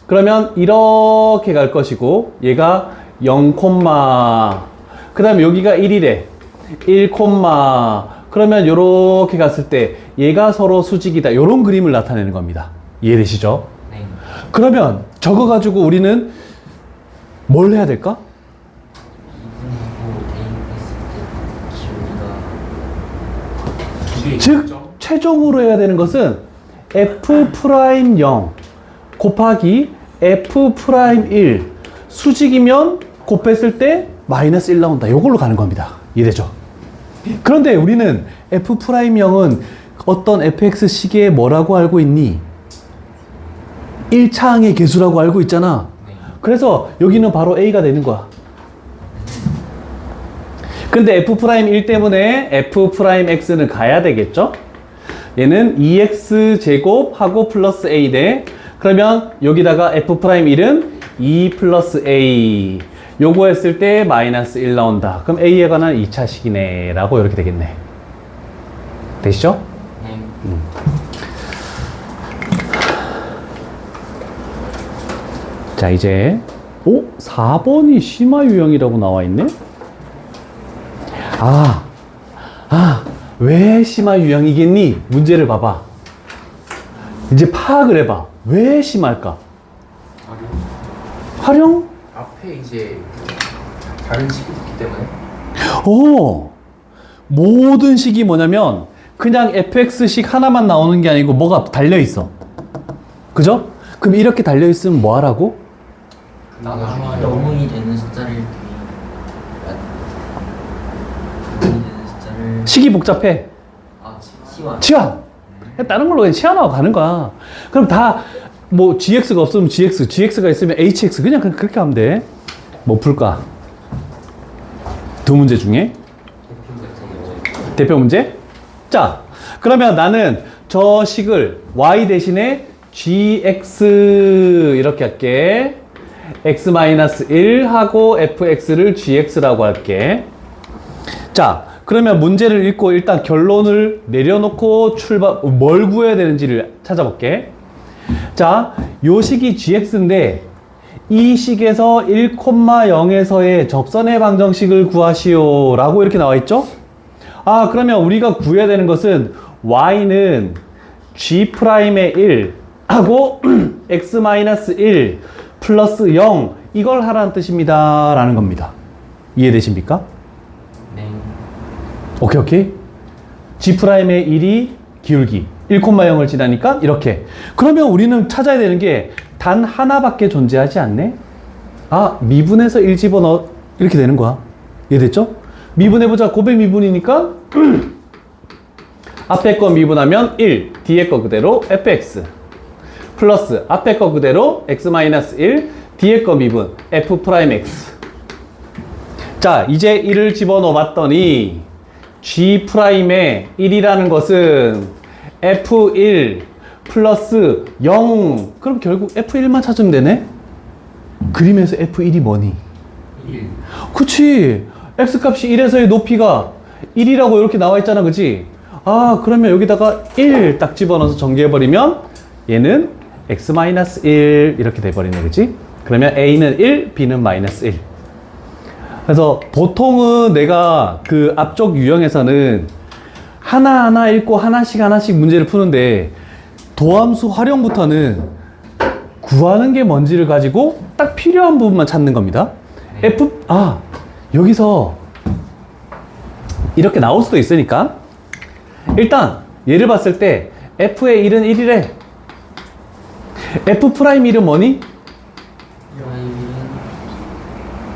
그러면 이렇게 갈 것이고 얘가 0, 그 다음에 여기가 1이래. 1, 그러면 이렇게 갔을 때 얘가 서로 수직이다. 이런 그림을 나타내는 겁니다. 이해되시죠? 네. 그러면 저거 가지고 우리는 뭘 해야 될까? 두 개. 즉 최종으로 해야 되는 것은 F'0 곱하기 F'1 수직이면 곱했을 때 마이너스 1 나온다. 이걸로 가는 겁니다. 이해되죠? 그런데 우리는 F'0은 어떤 fx 시계에 뭐라고 알고 있니? 1차항의 개수라고 알고 있잖아. 그래서 여기는 바로 A가 되는 거야. 근데 F'1 때문에 F'X는 가야 되겠죠? 얘는 2x 제곱하고 플러스 A 돼. 그러면 여기다가 F'Il은 2 플러스 A. 요거 했을 때 마이너스 1 나온다. 그럼 A에 관한 2차식이네. 라고 이렇게 되겠네. 되시죠? 네. 자, 이제 4번이 심화 유형이라고 나와 있네. 왜 심화 유형이겠니? 문제를 봐봐. 이제 파악을 해봐. 왜 심할까? 활용? 앞에 이제 다른 식이 있기 때문에. 모든 식이 뭐냐면 그냥 fx식 하나만 나오는 게 아니고 뭐가 달려있어. 그죠? 그럼 이렇게 달려있으면 뭐 하라고? 나눠주기. 영웅이 되는 숫자를 영웅이 되는 숫자를 식이 복잡해. 치환. 치환. 다른 걸로 그냥 치환하고 가는 거야. 그럼 다 뭐 gx가 없으면 gx가 있으면 hx 그냥 그렇게 하면 돼. 뭐 풀까? 두 문제 중에 대표 문제? 자, 그러면 나는 저 식을 y 대신에 gx 이렇게 할게. x-1 하고 fx를 gx라고 할게. 자, 그러면 문제를 읽고 일단 결론을 내려놓고 뭘 구해야 되는지를 찾아볼게. 자, 요 식이 gx인데 이 식에서 1,0에서의 접선의 방정식을 구하시오 라고 이렇게 나와 있죠? 그러면 우리가 구해야 되는 것은 y는 g'의 1 하고 x-1 플러스 0 이걸 하라는 뜻입니다 라는 겁니다. 이해되십니까? 네. 오케이. g'의 1이 기울기 1,0을 지나니까 이렇게. 그러면 우리는 찾아야 되는 게 단 하나밖에 존재하지 않네? 미분해서 1 집어넣어. 이렇게 되는 거야. 이해됐죠? 미분해보자. 고백 미분이니까 앞에 거 미분하면 1, 뒤에 거 그대로 fx 플러스 앞에 거 그대로 x-1, 뒤에 거 미분 f'x. 자, 이제 1을 집어넣어 봤더니 g'의 1이라는 것은 f1 플러스 0. 그럼 결국 f1만 찾으면 되네? 그림에서 f1이 뭐니? 1. 그치. x값이 1에서의 높이가 1이라고 이렇게 나와 있잖아. 그치? 그러면 여기다가 1 딱 집어넣어서 전개해버리면 얘는 x-1 이렇게 돼버리네, 그치? 그러면 a는 1, b는 마이너스 1. 그래서 보통은 내가 그 앞쪽 유형에서는 하나하나 읽고 하나씩 문제를 푸는데 도함수 활용부터는 구하는 게 뭔지를 가지고 딱 필요한 부분만 찾는 겁니다. 여기서 이렇게 나올 수도 있으니까 일단 얘를 봤을 때 f의 1은 1이래. f 프라임 1은 뭐니?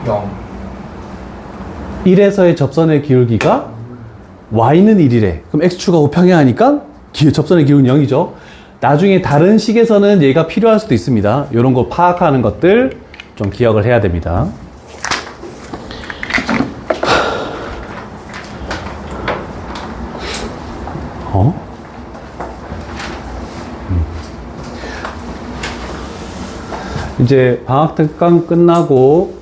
0. 1에서의 접선의 기울기가 y는 1이래. 그럼 x축가 우평행하니까 접선의 기울기는 0이죠. 나중에 다른 식에서는 얘가 필요할 수도 있습니다. 이런 거 파악하는 것들 좀 기억을 해야 됩니다. 이제 방학 특강 끝나고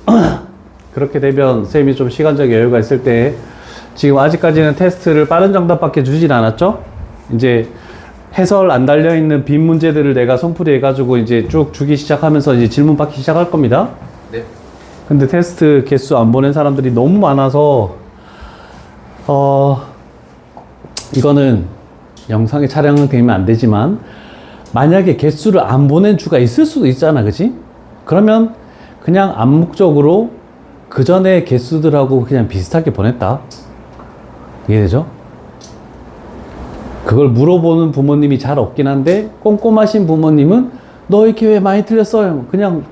그렇게 되면 쌤이 좀 시간적 여유가 있을 때 지금 아직까지는 테스트를 빠른 정답밖에 주진 않았죠? 이제 해설 안 달려있는 빈 문제들을 내가 손풀이 해가지고 이제 쭉 주기 시작하면서 이제 질문 받기 시작할 겁니다. 네. 근데 테스트 개수 안 보낸 사람들이 너무 많아서 이거는 영상에 촬영되면 안 되지만 만약에 개수를 안 보낸 주가 있을 수도 있잖아, 그치? 그러면 그냥 암묵적으로 그 전에 개수들하고 그냥 비슷하게 보냈다. 이해되죠? 그걸 물어보는 부모님이 잘 없긴 한데 꼼꼼하신 부모님은 너 이렇게 왜 많이 틀렸어요? 그냥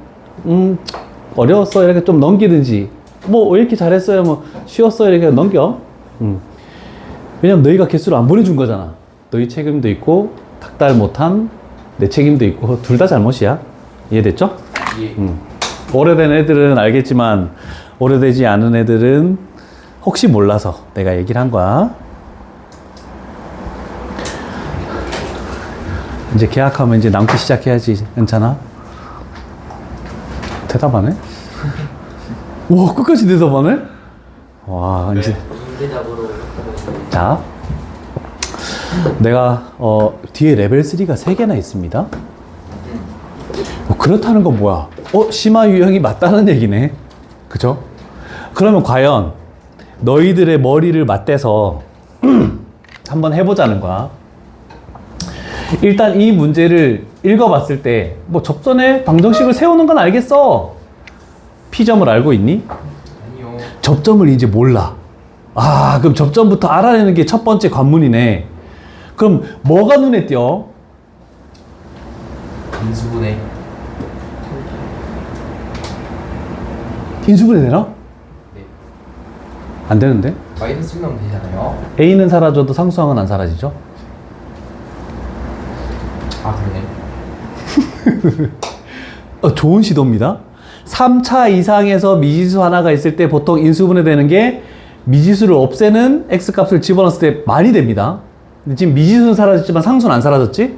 어려웠어 이렇게 좀 넘기든지 뭐 왜 이렇게 잘했어요? 뭐 쉬웠어요 이렇게 넘겨. 왜냐면 너희가 개수를 안 보내준 거잖아. 너희 책임도 있고 탁달 못한 내 책임도 있고 둘 다 잘못이야. 이해됐죠? 예. 오래된 애들은 알겠지만 오래되지 않은 애들은 혹시 몰라서 내가 얘기를 한 거야. 이제 계약하면 이제 남기 시작해야지. 괜찮아? 대답하네? 와, 끝까지 대답하네? 와, 이제. 인대답으로. 자. 내가, 뒤에 레벨 3가 3개나 있습니다. 그렇다는 건 뭐야? 심화 유형이 맞다는 얘기네. 그죠? 그러면 과연 너희들의 머리를 맞대서 한번 해보자는 거야. 일단 이 문제를 읽어봤을 때 뭐 접선의 방정식을 세우는 건 알겠어. P점을 알고 있니? 아니요. 접점을 이제 몰라. 그럼 접점부터 알아내는 게 첫 번째 관문이네. 그럼 뭐가 눈에 띄어? 인수분해. 인수분해 되나? 네. 안 되는데? 마이너스 1 넣으면 되잖아요. A는 사라져도 상수항은 안 사라지죠? 아, 그러네. 좋은 시도입니다. 3차 이상에서 미지수 하나가 있을 때 보통 인수분해 되는 게 미지수를 없애는 x값을 집어넣었을 때 많이 됩니다. 근데 지금 미지수는 사라졌지만 상수는 안 사라졌지?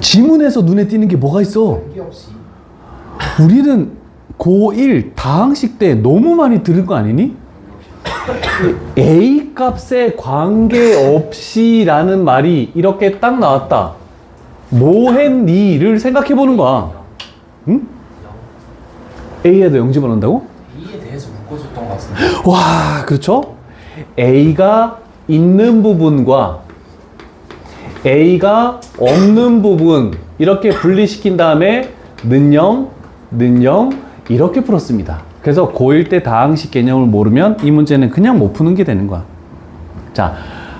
지문에서 눈에 띄는 게 뭐가 있어? 관계 없이. 우리는 고1 다항식 때 너무 많이 들은 거 아니니? A 값에 관계없이 라는 말이 이렇게 딱 나왔다. 뭐 했니?를 생각해 보는 거야. 응? A에도 0 집어넣는다고? A에 대해서 묶어줬던 것 같은데. 와, 그렇죠? A가 있는 부분과 A가 없는 부분 이렇게 분리시킨 다음에 는 0, 이렇게 풀었습니다. 그래서 고1 때 다항식 개념을 모르면 이 문제는 그냥 못 푸는 게 되는 거야. 자,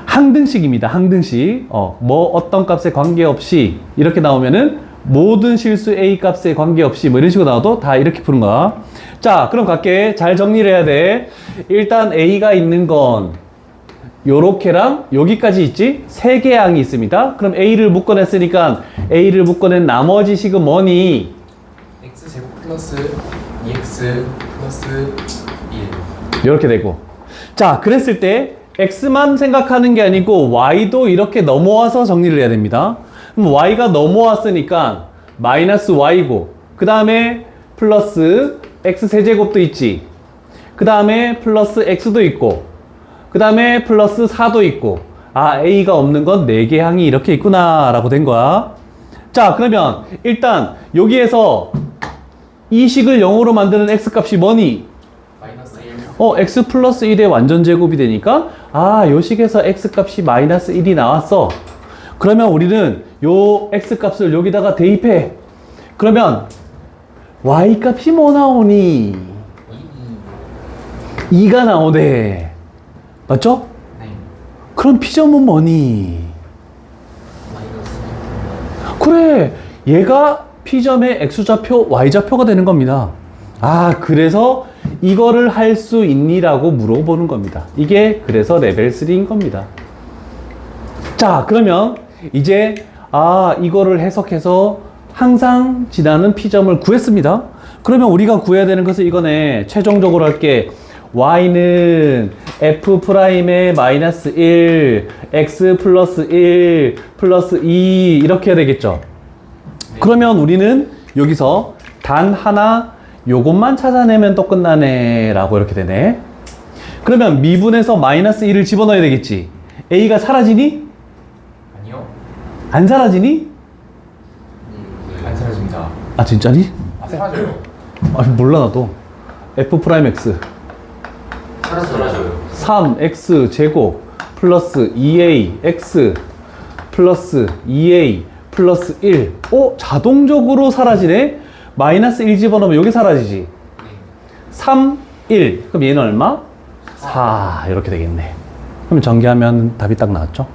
항등식입니다. 항등식. 뭐 어떤 값에 관계없이 이렇게 나오면은 모든 실수 A 값에 관계없이 뭐 이런 식으로 나와도 다 이렇게 푸는 거야. 자, 그럼 갈게. 잘 정리를 해야 돼. 일단 A가 있는 건 요렇게랑 여기까지 있지? 3개의 항이 있습니다. 그럼 A를 묶어냈으니까 A를 묶어낸 나머지 식은 뭐니? x제곱 플러스 2x 플러스 1. 이렇게 되고. 자, 그랬을 때 X만 생각하는 게 아니고 Y도 이렇게 넘어와서 정리를 해야 됩니다. 그럼 Y가 넘어왔으니까 마이너스 Y고 그 다음에 플러스 X 세제곱도 있지. 그 다음에 플러스 X도 있고 그 다음에 플러스 4도 있고 아, A가 없는 건 4개 항이 이렇게 있구나 라고 된 거야. 자, 그러면 일단 여기에서 이 식을 0으로 만드는 x값이 뭐니? 마이너스 1. x 플러스 1의 완전 제곱이 되니까 아, 요 식에서 x값이 마이너스 1이 나왔어. 그러면 우리는 요 x값을 여기다가 대입해. 그러면 y값이 뭐 나오니? 2가 나오네. 맞죠? 네. 그럼 P점은 뭐니? 마이너스. 그래, 얘가 P점의 X좌표, Y좌표가 되는 겁니다. 아, 그래서 이거를 할 수 있니라고 물어보는 겁니다. 이게 그래서 레벨 3인 겁니다. 자, 그러면 이제 이거를 해석해서 항상 지나는 P점을 구했습니다. 그러면 우리가 구해야 되는 것은 이거네. 최종적으로 할게. y는 f'의 마이너스 1, x 플러스 1, 플러스 2 이렇게 해야 되겠죠. 그러면 우리는 여기서 단 하나 요것만 찾아내면 또 끝나네 라고 이렇게 되네. 그러면 미분에서 마이너스 1을 집어넣어야 되겠지. a가 사라지니? 아니요. 안 사라지니? 안 사라집니다. 아, 진짜니? 아, 사라져요. 아, 몰라 나도. f'x 사라져요. 3x 제곱 플러스 2ax 플러스 2a 플러스 1. 자동적으로 사라지네? 마이너스 1 집어넣으면 여기 사라지지. 3, 1. 그럼 얘는 얼마? 4. 이렇게 되겠네. 그럼 전개하면 답이 딱 나왔죠?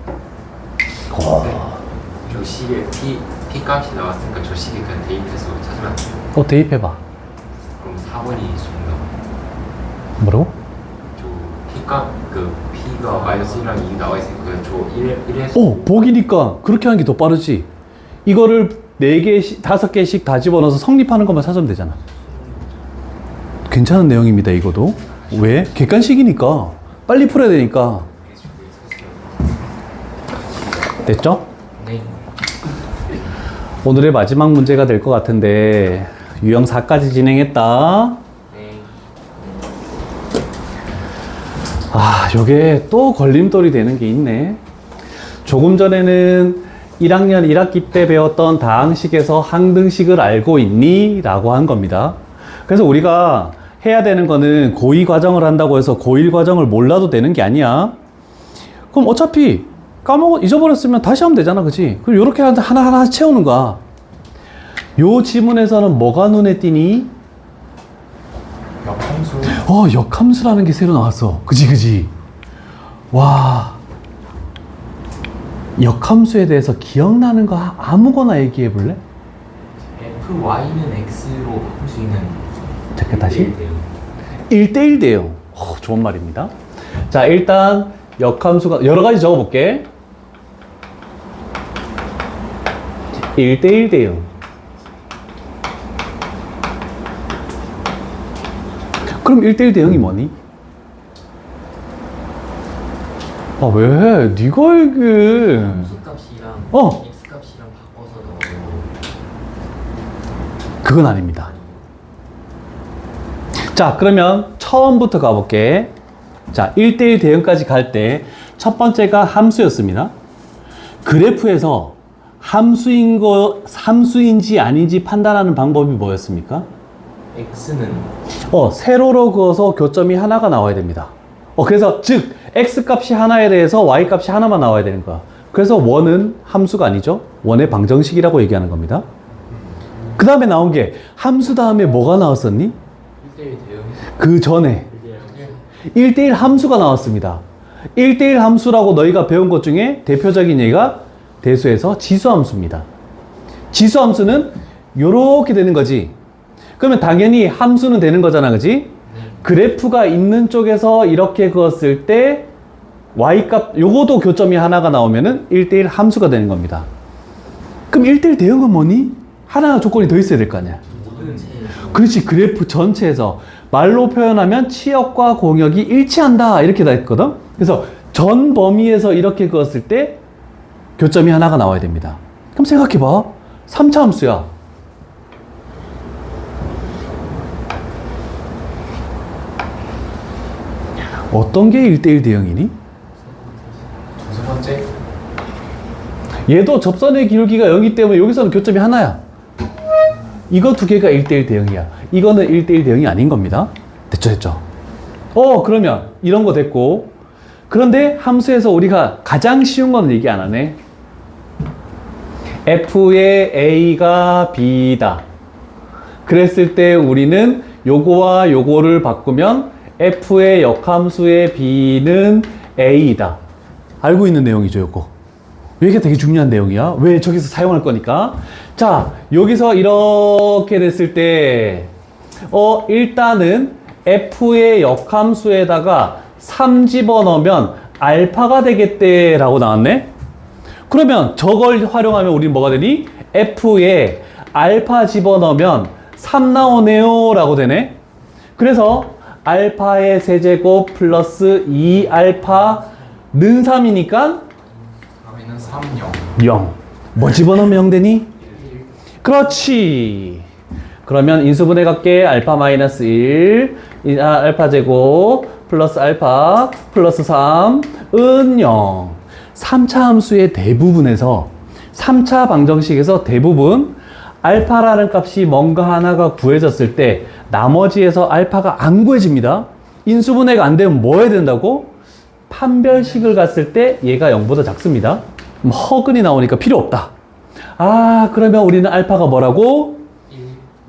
저 식에 P 값이 나왔으니까 저 식에 그냥 대입해서 찾으면 안 돼요. 대입해봐. 그럼 4번이 정답. 뭐라고? 저 P 값, 그 P가 마이너스 1이랑 2 나와 있으니까 저 1에서 복이니까 그렇게 하는 게 더 빠르지. 이거를 4개, 5개씩 다 집어넣어서 성립하는 것만 찾으면 되잖아. 괜찮은 내용입니다, 이거도. 왜? 객관식이니까. 빨리 풀어야 되니까. 됐죠? 네. 오늘의 마지막 문제가 될 것 같은데 유형 4까지 진행했다. 네. 요게 또 걸림돌이 되는 게 있네. 조금 전에는 1학년 1학기 때 배웠던 다항식에서 항등식을 알고 있니? 라고 한 겁니다. 그래서 우리가 해야 되는 거는 고2 과정을 한다고 해서 고1 과정을 몰라도 되는 게 아니야. 그럼 어차피 잊어버렸으면 다시 하면 되잖아, 그치? 그럼 요렇게 하나하나 채우는 거야. 요 지문에서는 뭐가 눈에 띄니? 역함수. 역함수라는 게 새로 나왔어. 그지? 와. 역함수에 대해서 기억나는 거 아무거나 얘기해 볼래? fy는 x로 바꿀 수 있는. 잠깐 다시. 1대1 1대1 대응. 좋은 말입니다. 자, 일단 역함수가 여러 가지 적어 볼게. 1대1 대응. 그럼 1대1 대응이 뭐니? 왜? 네가 얘기해. 함수 값이랑 x 값이랑 바꿔서 넣어요. 그건 아닙니다. 자, 그러면 처음부터 가볼게. 자, 1대1 대응까지 갈 때 첫 번째가 함수였습니다. 그래프에서 함수인지 아닌지 판단하는 방법이 뭐였습니까? x는 세로로 그어서 교점이 하나가 나와야 됩니다. 그래서 즉 x값이 하나에 대해서 y값이 하나만 나와야 되는 거야. 그래서 원은 함수가 아니죠. 원의 방정식이라고 얘기하는 겁니다. 그 다음에 나온 게 함수 다음에 뭐가 나왔었니? 1대1 대응. 그 전에 1대1 함수가 나왔습니다. 1대1 함수라고 너희가 배운 것 중에 대표적인 얘가 대수에서 지수함수입니다. 지수함수는 요렇게 되는 거지. 그러면 당연히 함수는 되는 거잖아, 그지? 그래프가 있는 쪽에서 이렇게 그었을 때 y값, 요거도 교점이 하나가 나오면은 1대1 함수가 되는 겁니다. 그럼 1대1 대응은 뭐니? 하나 조건이 더 있어야 될 거 아니야. 그렇지. 그래프 전체에서 말로 표현하면 치역과 공역이 일치한다 이렇게 다 했거든. 그래서 전 범위에서 이렇게 그었을 때 교점이 하나가 나와야 됩니다. 그럼 생각해봐. 3차 함수야. 어떤 게 1대1 대응이니? 두 번째. 얘도 접선의 기울기가 0이기 때문에 여기서는 교점이 하나야. 이거 두 개가 1대1 대응이야. 이거는 1대1 대응이 아닌 겁니다. 됐죠? 그러면 이런 거 됐고. 그런데 함수에서 우리가 가장 쉬운 거는 얘기 안 하네. F의 A가 B다. 그랬을 때 우리는 요거와 요거를 바꾸면 F의 역함수의 B는 A이다. 알고 있는 내용이죠, 요거. 이게 되게 중요한 내용이야. 왜? 저기서 사용할 거니까. 자, 여기서 이렇게 됐을 때, 일단은 F의 역함수에다가 3 집어넣으면 알파가 되겠대 라고 나왔네? 그러면 저걸 활용하면 우린 뭐가 되니? F에 알파 집어넣으면 3 나오네요 라고 되네? 그래서 알파의 세제곱 플러스 2알파는 3이니까 그러면은 3, 0. 0. 뭐 집어넣으면 0 되니? 그렇지. 그러면 인수분해 갈게. 알파 마이너스 1, 알파 제곱 플러스 알파 플러스 3은 0. 3차 함수의 대부분에서 3차 방정식에서 대부분 알파라는 값이 뭔가 하나가 구해졌을 때 나머지에서 알파가 안 구해집니다. 인수분해가 안 되면 뭐 해야 된다고? 판별식을 갔을 때 얘가 0보다 작습니다. 허근이 나오니까 필요 없다. 그러면 우리는 알파가 뭐라고?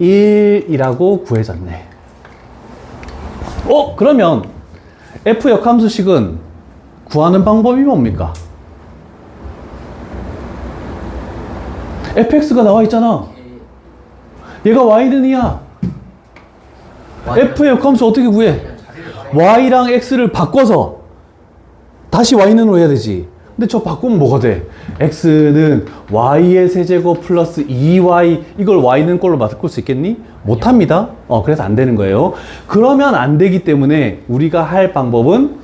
1이라고 구해졌네. 그러면 F 역함수식은 구하는 방법이 뭡니까? fx가 나와 있잖아. 얘가 y는 2야. F의 역함수 어떻게 구해? y랑 x를 바꿔서 다시 y는으로 해야 되지. 근데 저 바꾸면 뭐가 돼? x는 y의 세제곱 플러스 2y, 이걸 y는 꼴로 바꿀 수 있겠니? 못합니다. 그래서 안 되는 거예요. 그러면 안 되기 때문에 우리가 할 방법은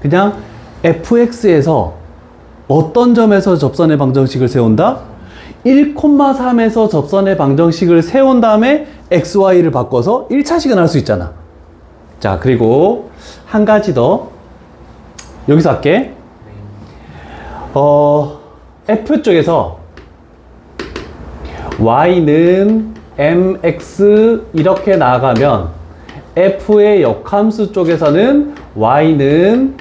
그냥 fx에서 어떤 점에서 접선의 방정식을 세운다? 1,3에서 접선의 방정식을 세운 다음에 xy를 바꿔서 1차식은 할 수 있잖아. 자, 그리고 한 가지 더 여기서 할게. F 쪽에서 y는 mx 이렇게 나가면 F의 역함수 쪽에서는 y는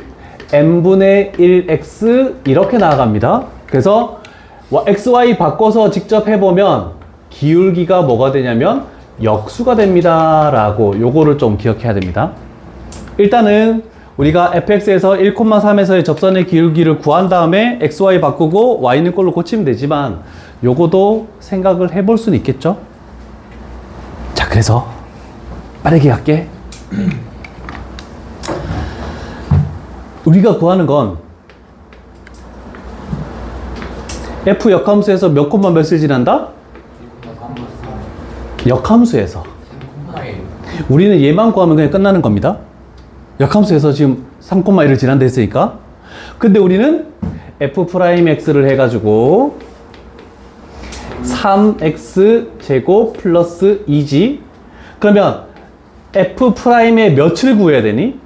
m분의 1x 이렇게 나갑니다. 그래서 xy 바꿔서 직접 해보면 기울기가 뭐가 되냐면 역수가 됩니다 라고 요거를 좀 기억해야 됩니다. 일단은 우리가 fx에서 1,3에서의 접선의 기울기를 구한 다음에 xy 바꾸고 y는 꼴로 고치면 되지만 요거도 생각을 해볼 수는 있겠죠. 자, 그래서 빠르게 갈게. 우리가 구하는 건 f 역함수에서 몇 콤마 몇을 지난다? 역함수에서. 우리는 얘만 구하면 그냥 끝나는 겁니다. 역함수에서 지금 3,1을 지난다 했으니까. 근데 우리는 f'x를 해가지고 3x 제곱 플러스 2지. 그러면 f'의 몇을 구해야 되니?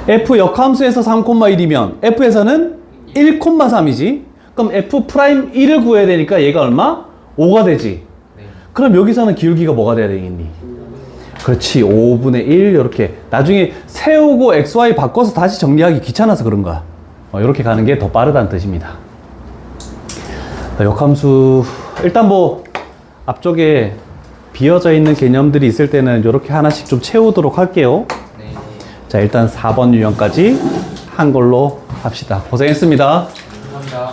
f 역함수에서 3,1이면 f에서는 1,3이지. 그럼 f'1을 구해야 되니까 얘가 얼마? 5가 되지. 그럼 여기서는 기울기가 뭐가 돼야 되겠니? 그렇지, 5분의 1 이렇게. 나중에 세우고 xy 바꿔서 다시 정리하기 귀찮아서 그런 거야. 이렇게 가는 게 더 빠르다는 뜻입니다. 역함수 일단 뭐 앞쪽에 비어져 있는 개념들이 있을 때는 이렇게 하나씩 좀 채우도록 할게요. 자, 일단 4번 유형까지 한 걸로 합시다. 고생했습니다. 감사합니다.